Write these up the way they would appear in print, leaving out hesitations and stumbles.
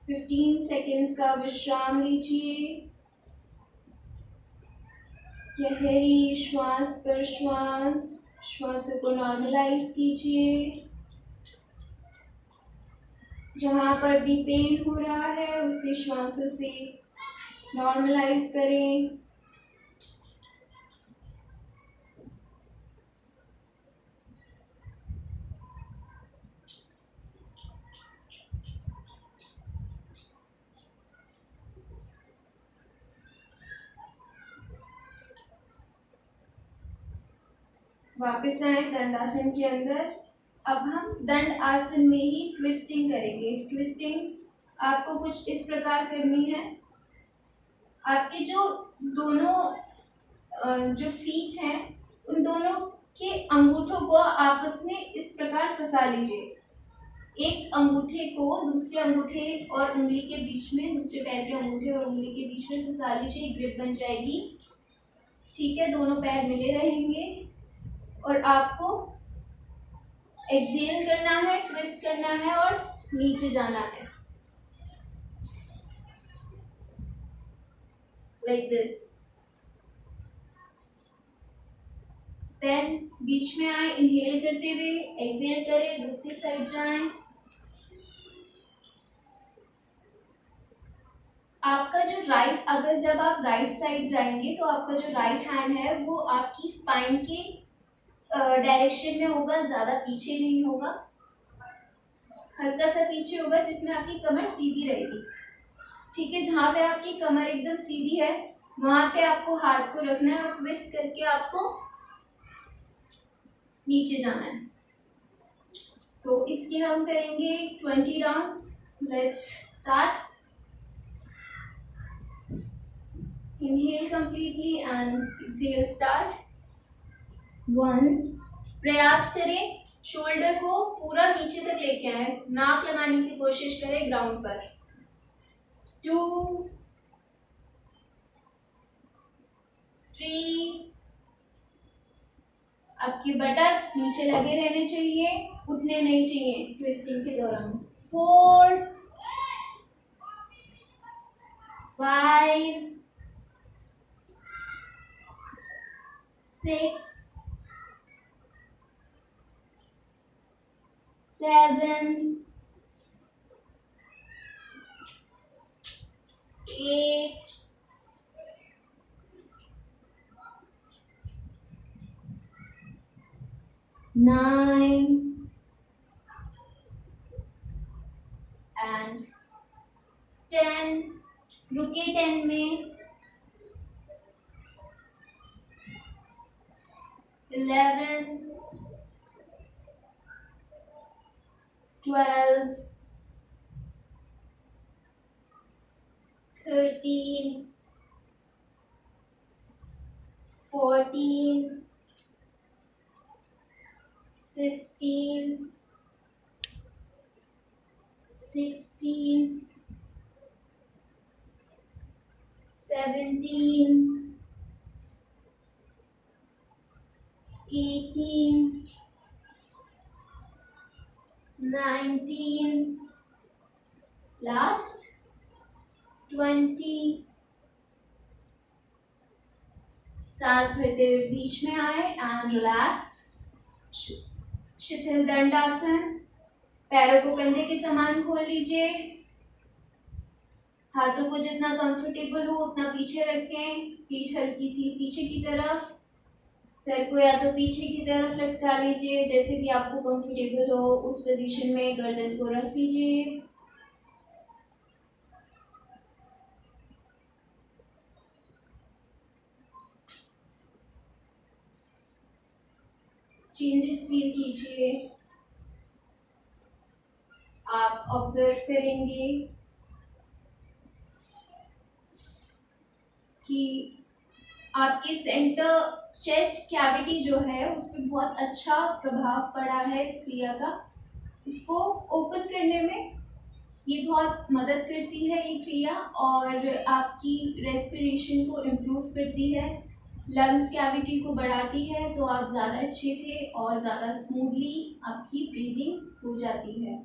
15 seconds का विश्राम लीजिए। गहरी श्वास प्रश्वास, श्वासों को नॉर्मलाइज कीजिए। जहाँ पर भी पेन हो रहा है उसे श्वासों से नॉर्मलाइज करें। वापस आए दंडासन के अंदर। अब हम दंड आसन में ही ट्विस्टिंग करेंगे। ट्विस्टिंग आपको कुछ इस प्रकार करनी है। आपके जो दोनों जो फीट हैं उन दोनों के अंगूठों को आपस में इस प्रकार फंसा लीजिए। एक अंगूठे को दूसरे अंगूठे और उंगली के बीच में, दूसरे पैर के अंगूठे और उंगली के बीच में फंसा लीजिए। ग्रिप बन जाएगी। ठीक है, दोनों पैर मिले रहेंगे और आपको एक्सेल करना है, ट्विस्ट करना है और नीचे जाना है लाइक दिस। देन बीच में आए, इनहेल करते हुए एक्सेल करें, दूसरी साइड जाएं। आपका जो राइट, अगर जब आप राइट साइड जाएंगे तो आपका जो राइट हैंड है वो आपकी स्पाइन के डायरेक्शन में होगा, ज्यादा पीछे नहीं होगा, हल्का सा पीछे होगा, जिसमें आपकी कमर सीधी रहेगी। ठीक है, जहाँ पे आपकी कमर एकदम सीधी है वहां पे आपको हाथ को रखना है और ट्विस्ट करके आपको नीचे जाना है। तो इसके हम करेंगे 20 rounds. Let's start. Inhale completely and exhale start. 1। प्रयास करें शोल्डर को पूरा नीचे तक लेके आए, नाक लगाने की कोशिश करें ग्राउंड पर। 2, 3। आपके बटक्स नीचे लगे रहने चाहिए, उठने नहीं चाहिए ट्विस्टिंग के दौरान। 4, 5, 6, 7, 8, 9 एंड 10। रुके 10 में। 11, 12, 13, 14, 15, 16, 17, 18, 19, लास्ट 20। सांस भरते हुए बीच में आए एंड रिलैक्स। शिथिल दंडासन। पैरों को कंधे के समान खोल लीजिए। हाथों को जितना कंफर्टेबल हो उतना पीछे रखें। पीठ हल्की सी पीछे की तरफ। सर को या तो पीछे की तरफ लटका लीजिए, जैसे कि आपको कंफर्टेबल हो उस पोजीशन में गर्दन को रख लीजिए। चेंजेस फील कीजिए। आप ऑब्जर्व करेंगे कि आपके सेंटर चेस्ट कैविटी जो है उस पर बहुत अच्छा प्रभाव पड़ा है इस क्रिया का। इसको ओपन करने में ये बहुत मदद करती है ये क्रिया, और आपकी रेस्पिरेशन को इम्प्रूव करती है, लंग्स कैविटी को बढ़ाती है, तो आप ज़्यादा अच्छे से और ज़्यादा स्मूथली आपकी ब्रीदिंग हो जाती है।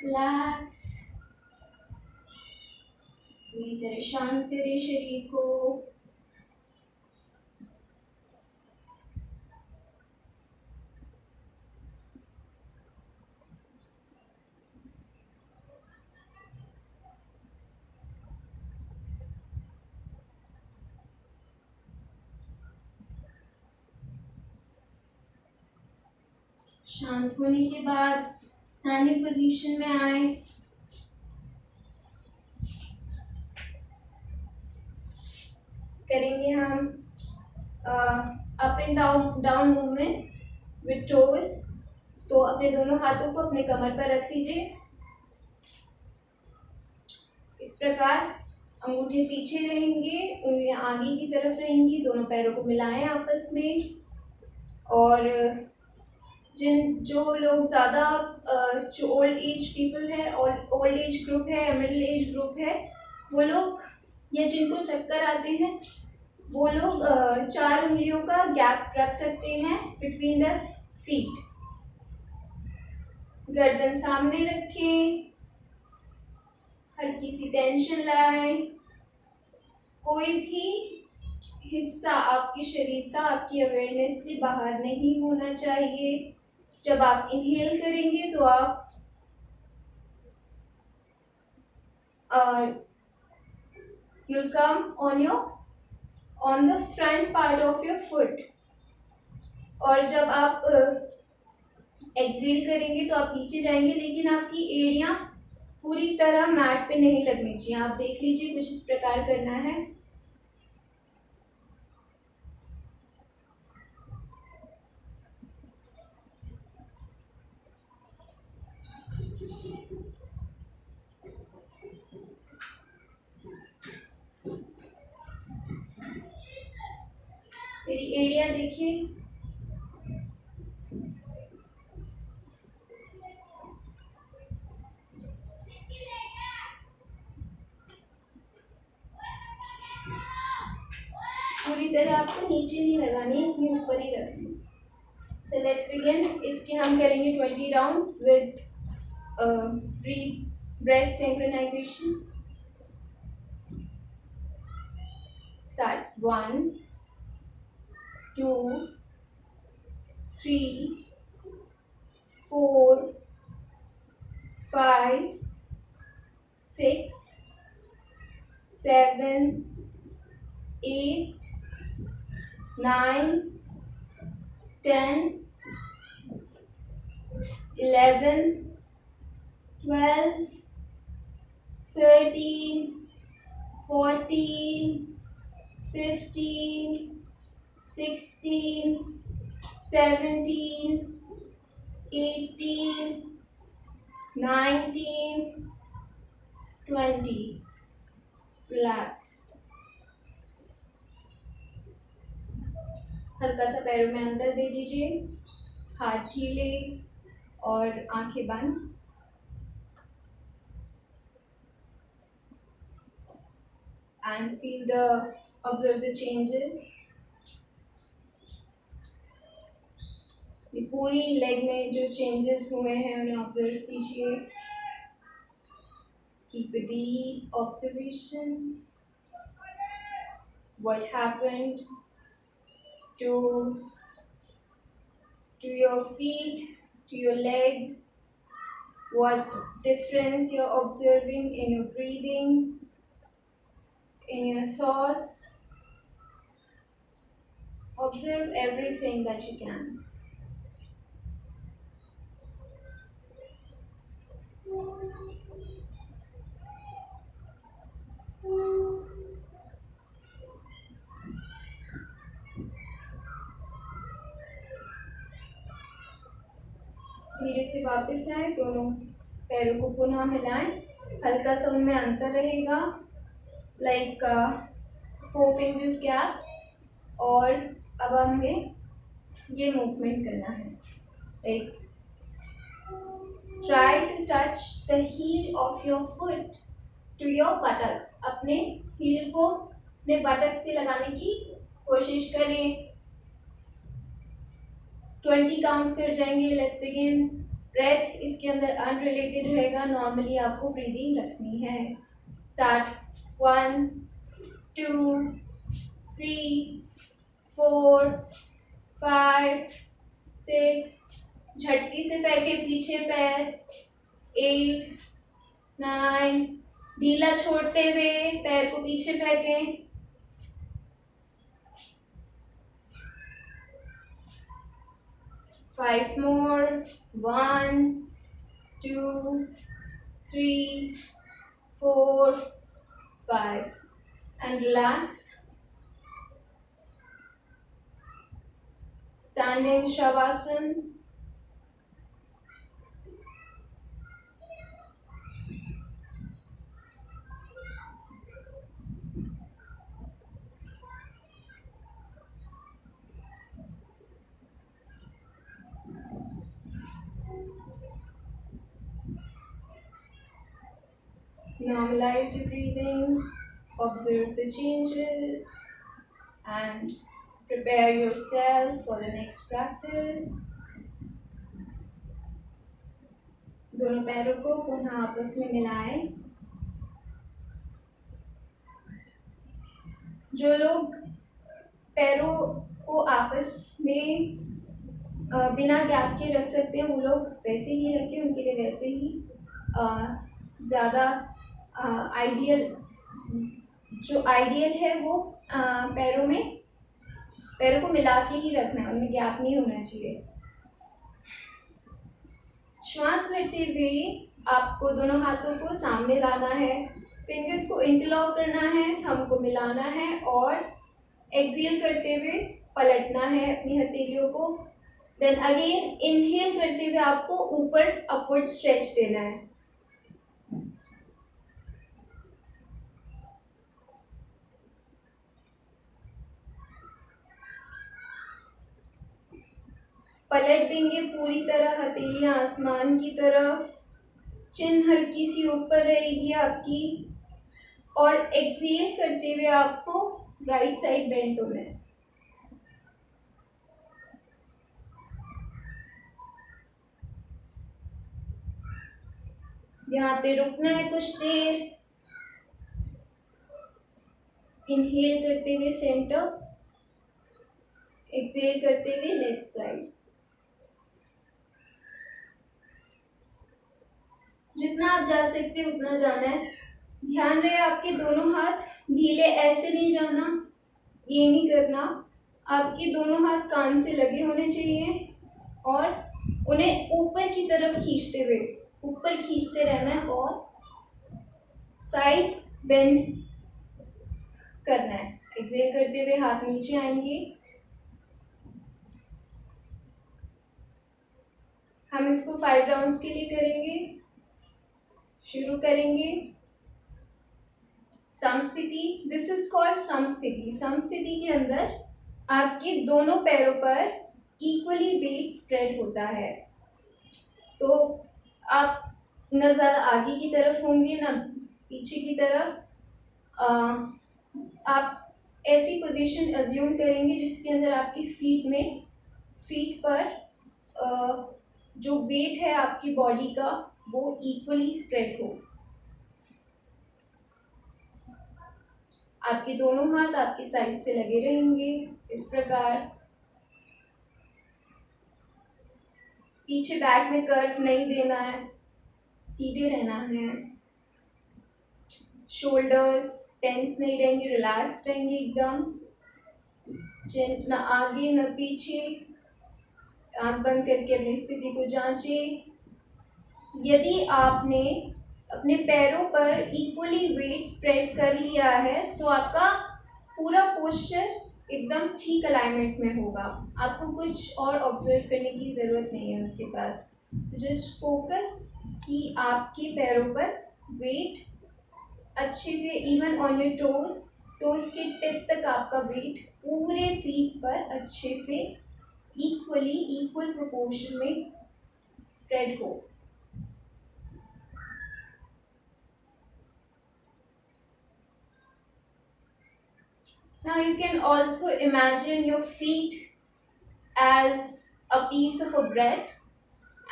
रिलैक्स, पूरी तरह शांत करें शरीर को। शांत होने के बाद स्टैंडिंग पोजीशन में आए। करेंगे हम up and down movement with toes. तो अपने दोनों हाथों को अपने कमर पर रख लीजिए। इस प्रकार अंगूठे पीछे रहेंगे, उंगलियां आगे की तरफ रहेंगी। दोनों पैरों को मिलाएं आपस में। और जो लोग ज़्यादा जो ओल्ड एज पीपल है और ओल्ड एज ग्रुप है या मिडिल एज ग्रुप है, वो लोग या जिनको चक्कर आते हैं, वो लोग 4 उंगलियों का गैप रख सकते हैं बिटवीन द फीट। गर्दन सामने रखें, हल्की सी टेंशन लाएं। कोई भी हिस्सा आपके शरीर का आपकी अवेयरनेस से बाहर नहीं होना चाहिए। जब आप इनहेल करेंगे तो आप you'll come on the front part of your foot। और जब आप एक्सेल करेंगे तो आप नीचे जाएंगे, लेकिन आपकी एड़ियां पूरी तरह मैट पे नहीं लगनी चाहिए। आप देख लीजिए, कुछ इस प्रकार करना है। मेरी एड़ियां देखिए। पूरी तरह आपको नीचे नहीं लगानी है, ये ऊपर ही रखनी है। So let's begin. इसके हम करेंगे 20 rounds with breath synchronization। Start 1 2 3 4 5 6 7 8 9 10 11 12 13 14 15 16 17 18 19 20। Relax. हल्का सा पैरों में अंदर दे दीजिए, हाथ ढीले और आंखें बंद। And observe the changes। पूरी लेग में जो चेंजेस हुए हैं उन्हें ऑब्जर्व कीजिए। Keep a deep observation। What happened to your feet, to your legs? What difference you're observing in your breathing, in your thoughts? Observe everything that you can। धीरे से वापस आए, दोनों पैरों को पुनः मिलाएं। हल्का सा उनमें अंतर रहेगा, लाइक 4 फिंगर्स गैप। और अब हमें ये मूवमेंट करना है, like try to touch the heel of your foot to your buttocks. अपने हील को अपने बटक से लगाने की कोशिश करें। 20 काउंट्स कर जाएंगे। Let's begin. ब्रेथ इसके अंदर अनरिलेटेड रहेगा, नॉर्मली आपको ब्रीदिंग रखनी है। स्टार्ट 1 2 3 4 5 6, झटकी से फेंके पीछे पैर, 8 9, ढीला छोड़ते हुए पैर को पीछे फेंकें, 5 more, 1 2 3 4 5, and relax. Standing Shavasana. Normalize your breathing, observe the changes, and prepare yourself for the next practice. दोनों पैरों को पुनः आपस में मिलाएं। जो लोग पैरों को आपस में बिना गैप के रख सकते हैं वो लोग वैसे ही रखें, उनके लिए वैसे ही ज़्यादा आइडियल, जो आइडियल है वो पैरों को मिला के ही रखना है, उनमें गैप नहीं होना चाहिए। श्वास भरते हुए आपको दोनों हाथों को सामने लाना है, फिंगर्स को इंटरलॉक करना है, थंब को मिलाना है और एक्सहेल करते हुए पलटना है अपनी हथेलियों को। देन अगेन इनहेल करते हुए आपको ऊपर अपवर्ड स्ट्रेच देना है। पलट देंगे पूरी तरह, हथेलियां आसमान की तरफ, चिन हल्की सी ऊपर रहेगी आपकी, और एक्सहेल करते हुए आपको राइट साइड बेंड होना है। यहाँ पे रुकना है कुछ देर। इनहेल करते हुए सेंटर, एक्सहेल करते हुए लेफ्ट साइड। जितना आप जा सकते हैं उतना जाना है। ध्यान रहे आपके दोनों हाथ ढीले ऐसे नहीं जाना, ये नहीं करना, आपके दोनों हाथ कान से लगे होने चाहिए और उन्हें ऊपर की तरफ खींचते हुए ऊपर खींचते रहना है और साइड बेंड करना है। एक्सहेल करते हुए हाथ नीचे आएंगे। हम इसको 5 राउंड्स के लिए करेंगे। शुरू करेंगे समस्थिति। दिस इज कॉल्ड समस्थिति। समस्थिति के अंदर आपके दोनों पैरों पर इक्वली वेट स्प्रेड होता है, तो आप न ज़्यादा आगे की तरफ होंगे न पीछे की तरफ। आप ऐसी पोजीशन अज्यूम करेंगे जिसके अंदर आपकी फीट पर जो वेट है आपकी बॉडी का वो इक्वली स्प्रेड हो। आपके दोनों हाथ आपकी साइड से लगे रहेंगे इस प्रकार। पीछे बैक में कर्व नहीं देना है, सीधे रहना है। शोल्डर्स टेंस नहीं रहेंगे, रिलैक्स रहेंगे एकदम। चिन न आगे न पीछे। आंख बंद करके अपनी स्थिति को जांचें। यदि आपने अपने पैरों पर इक्वली वेट स्प्रेड कर लिया है तो आपका पूरा पोस्चर एकदम ठीक अलाइनमेंट में होगा। आपको कुछ और ऑब्जर्व करने की ज़रूरत नहीं है उसके पास। सो जस्ट फोकस कि आपके पैरों पर वेट अच्छे से इवन ऑन योर टोज के टिप तक आपका वेट पूरे फीट पर अच्छे से इक्वल प्रोपोर्शन में स्प्रेड हो। Now you can also imagine your feet as a piece of a bread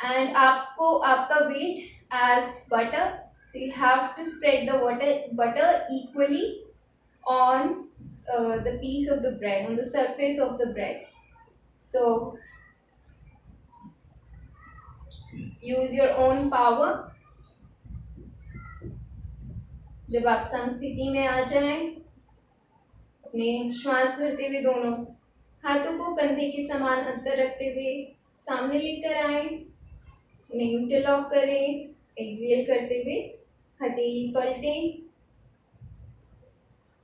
and आपको आपका weight as butter, so you have to spread the butter equally on the piece of the bread, on the surface of the bread. So use your own power. जब आप समस्थिति में आ जाएं, अपने श्वास भरते हुए दोनों हाथों को कंधे के समान अंतर रखते हुए सामने लेकर आए, उन्हें इंटरलॉक करें, एक्सहेल करते हुए हथेली पलटें,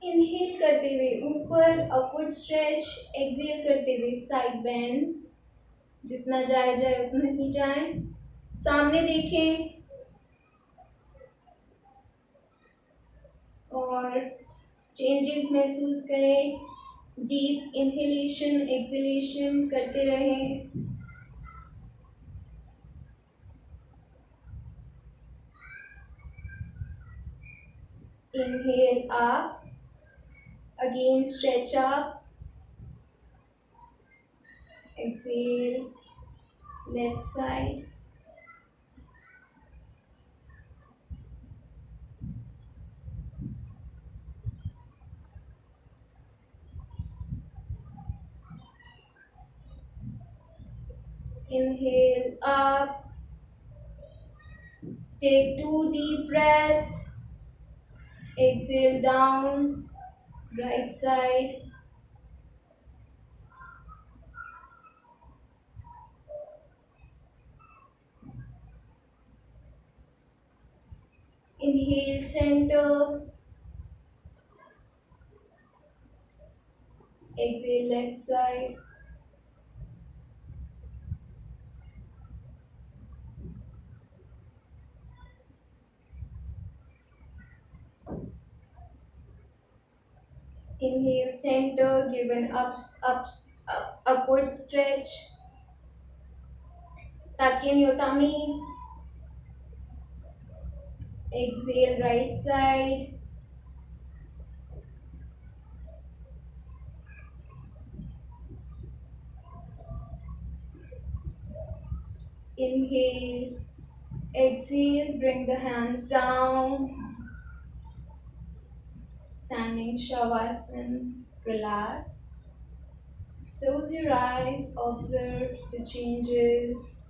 इनहेल करते हुए ऊपर अपवर्ड स्ट्रेच, एक्सहेल करते हुए साइड बेंड, जितना जाए जाए उतना ही जाए, सामने देखें और चेंजेस महसूस करें। डीप इनहेलेशन एक्सहेलेशन करते रहें। Inhale up, again stretch up, exhale left side, inhale up, take 2 deep breaths, exhale down, right side, inhale center, exhale left side, inhale center, give an upward stretch, tuck in your tummy, exhale right side, inhale, exhale, bring the hands down, standing Shavasana, relax. Close your eyes, observe the changes.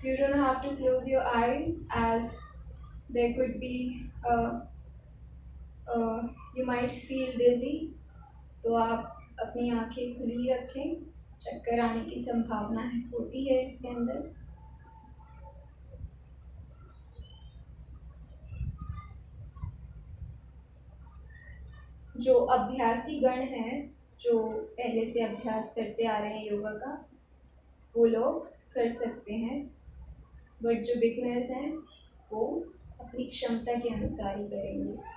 You don't have to close your eyes, as there could be you might feel dizzy. तो आप अपनी आंखें खुली रखें, चक्कर आने की संभावना होती है इसके अंदर। जो अभ्यासी गण हैं, जो पहले से अभ्यास करते आ रहे हैं योगा का, वो लोग कर सकते हैं, बट जो बिगनर्स हैं वो अपनी क्षमता के अनुसार ही करेंगे।